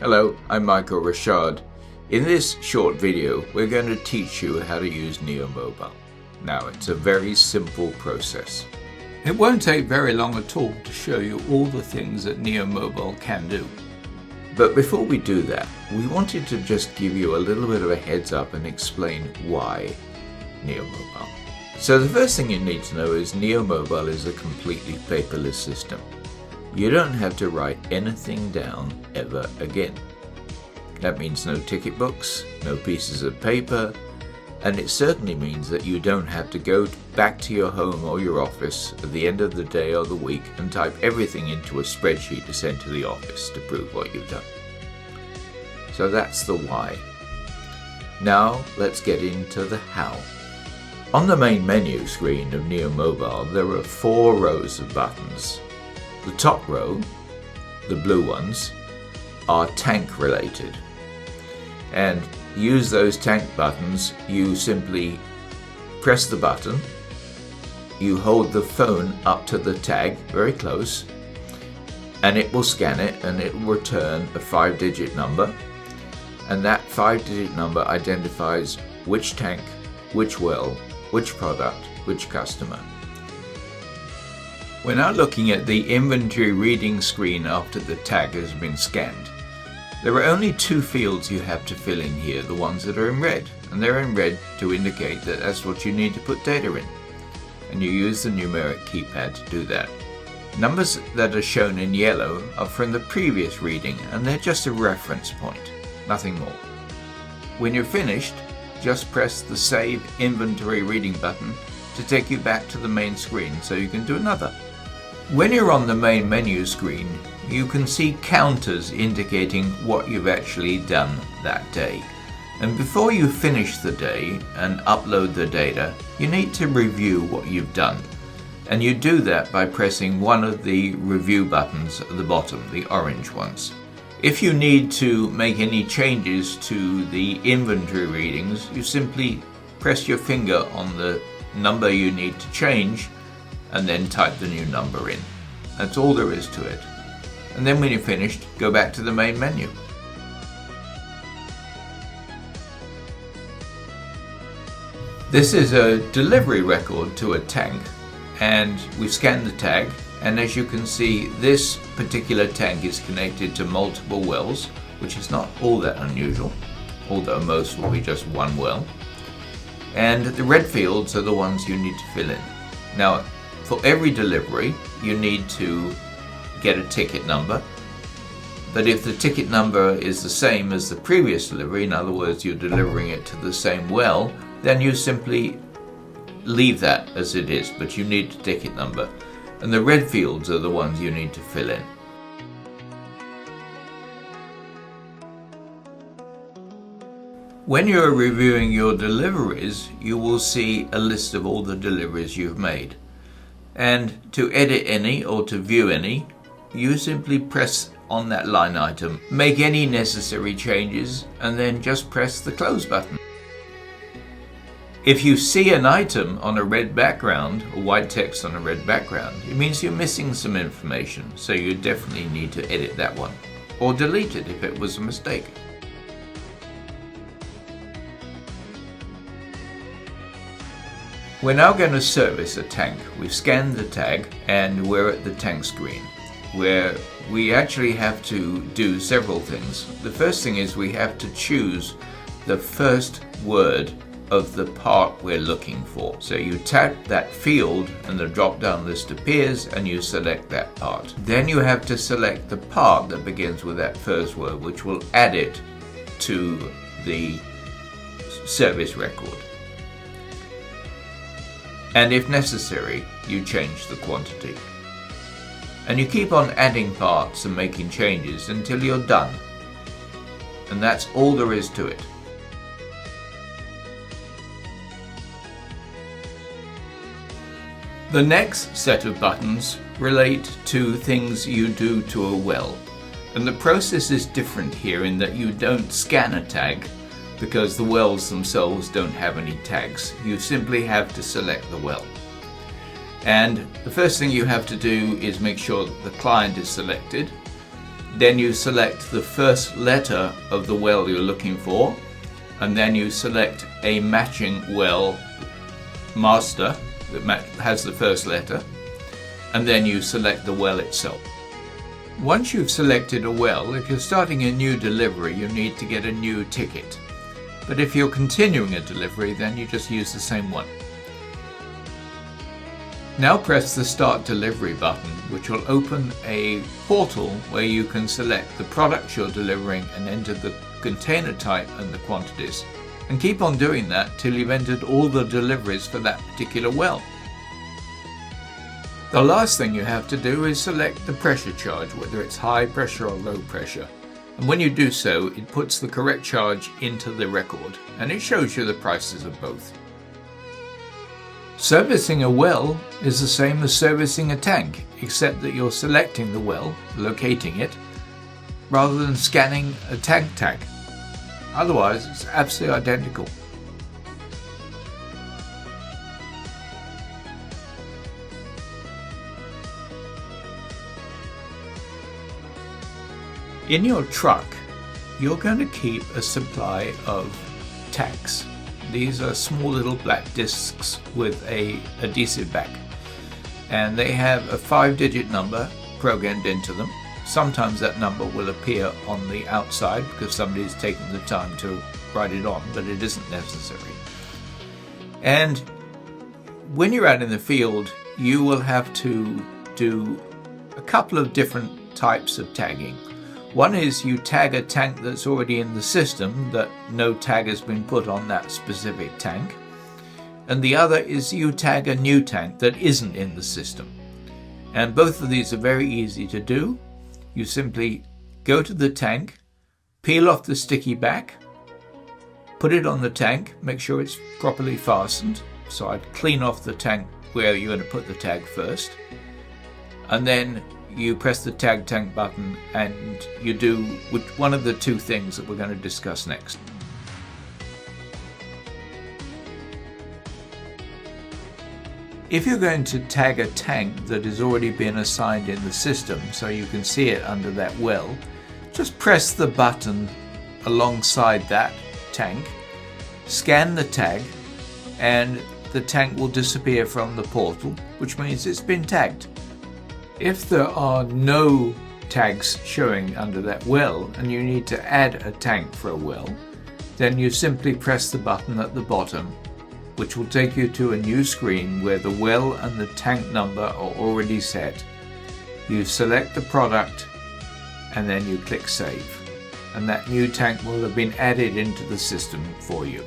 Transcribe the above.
Hello, I'm Michael Rocharde. In this short video, we're going to teach you how to use NeoMobile. Now, it's a very simple process. It won't take very long at all to show you all the things that NeoMobile can do. But before we do that, we wanted to just give you a little bit of a heads up and explain why NeoMobile. So the first thing you need to know is NeoMobile is a completely paperless system. You don't have to write anything down ever again. That means no ticket books, no pieces of paper, and it certainly means that you don't have to go back to your home or your office at the end of the day or the week and type everything into a spreadsheet to send to the office to prove what you've done. So that's the why. Now let's get into the how. On the main menu screen of NeoMobile, there are 4 rows of buttons. The top row, the blue ones, are tank related. And use those tank buttons, you simply press the button, you hold the phone up to the tag very close, and it will scan it and it will return a 5-digit number. And that 5-digit number identifies which tank, which well, which product, which customer. We're now looking at the inventory reading screen after the tag has been scanned. There are only 2 fields you have to fill in here, the ones that are in red, and they're in red to indicate that that's what you need to put data in. And you use the numeric keypad to do that. Numbers that are shown in yellow are from the previous reading, and they're just a reference point, nothing more. When you're finished, just press the Save Inventory Reading button to take you back to the main screen so you can do another. When you're on the main menu screen, you can see counters indicating what you've actually done that day. And before you finish the day and upload the data, you need to review what you've done. And you do that by pressing one of the review buttons at the bottom, the orange ones. If you need to make any changes to the inventory readings, you simply press your finger on the number you need to change and then type the new number in. That's all there is to it. And then when you're finished, go back to the main menu. This is a delivery record to a tank, and we've scanned the tag, and as you can see, this particular tank is connected to multiple wells, which is not all that unusual, although most will be just one well. And the red fields are the ones you need to fill in. Now, for every delivery, you need to get a ticket number. But if the ticket number is the same as the previous delivery, in other words, you're delivering it to the same well, then you simply leave that as it is, but you need a ticket number. And the red fields are the ones you need to fill in. When you're reviewing your deliveries, you will see a list of all the deliveries you've made. And to edit any or to view any, you simply press on that line item, make any necessary changes, and then just press the close button. If you see an item on a red background, or white text on a red background, it means you're missing some information, so you definitely need to edit that one, or delete it if it was a mistake. We're now going to service a tank. We've scanned the tag and we're at the tank screen, where we actually have to do several things. The first thing is we have to choose the first word of the part we're looking for. So you tap that field and the drop-down list appears and you select that part. Then you have to select the part that begins with that first word, which will add it to the service record. And if necessary, you change the quantity. And you keep on adding parts and making changes until you're done. And that's all there is to it. The next set of buttons relate to things you do to a well. And the process is different here in that you don't scan a tag, because the wells themselves don't have any tags. You simply have to select the well. And the first thing you have to do is make sure that the client is selected. Then you select the first letter of the well you're looking for, and then you select a matching well master that has the first letter, and then you select the well itself. Once you've selected a well, if you're starting a new delivery, you need to get a new ticket. But if you're continuing a delivery, then you just use the same one. Now press the Start Delivery button, which will open a portal where you can select the products you're delivering and enter the container type and the quantities. And keep on doing that till you've entered all the deliveries for that particular well. The last thing you have to do is select the pressure charge, whether it's high pressure or low pressure. And when you do so, it puts the correct charge into the record, and it shows you the prices of both. Servicing a well is the same as servicing a tank, except that you're selecting the well, locating it, rather than scanning a tank tag. Otherwise, it's absolutely identical. In your truck, you're going to keep a supply of tags. These are small little black discs with an adhesive back, and they have a 5-digit number programmed into them. Sometimes that number will appear on the outside because somebody's taken the time to write it on, but it isn't necessary. And when you're out in the field, you will have to do a couple of different types of tagging. One is you tag a tank that's already in the system, that no tag has been put on that specific tank. And the other is you tag a new tank that isn't in the system. And both of these are very easy to do. You simply go to the tank, peel off the sticky back, put it on the tank, make sure it's properly fastened. So I'd clean off the tank where you're going to put the tag first. And then you press the Tag Tank button and you do one of the two things that we're going to discuss next. If you're going to tag a tank that has already been assigned in the system so you can see it under that well, just press the button alongside that tank, scan the tag, and the tank will disappear from the portal, which means it's been tagged. If there are no tags showing under that well and you need to add a tank for a well, then you simply press the button at the bottom, which will take you to a new screen where the well and the tank number are already set. You select the product and then you click Save, and that new tank will have been added into the system for you.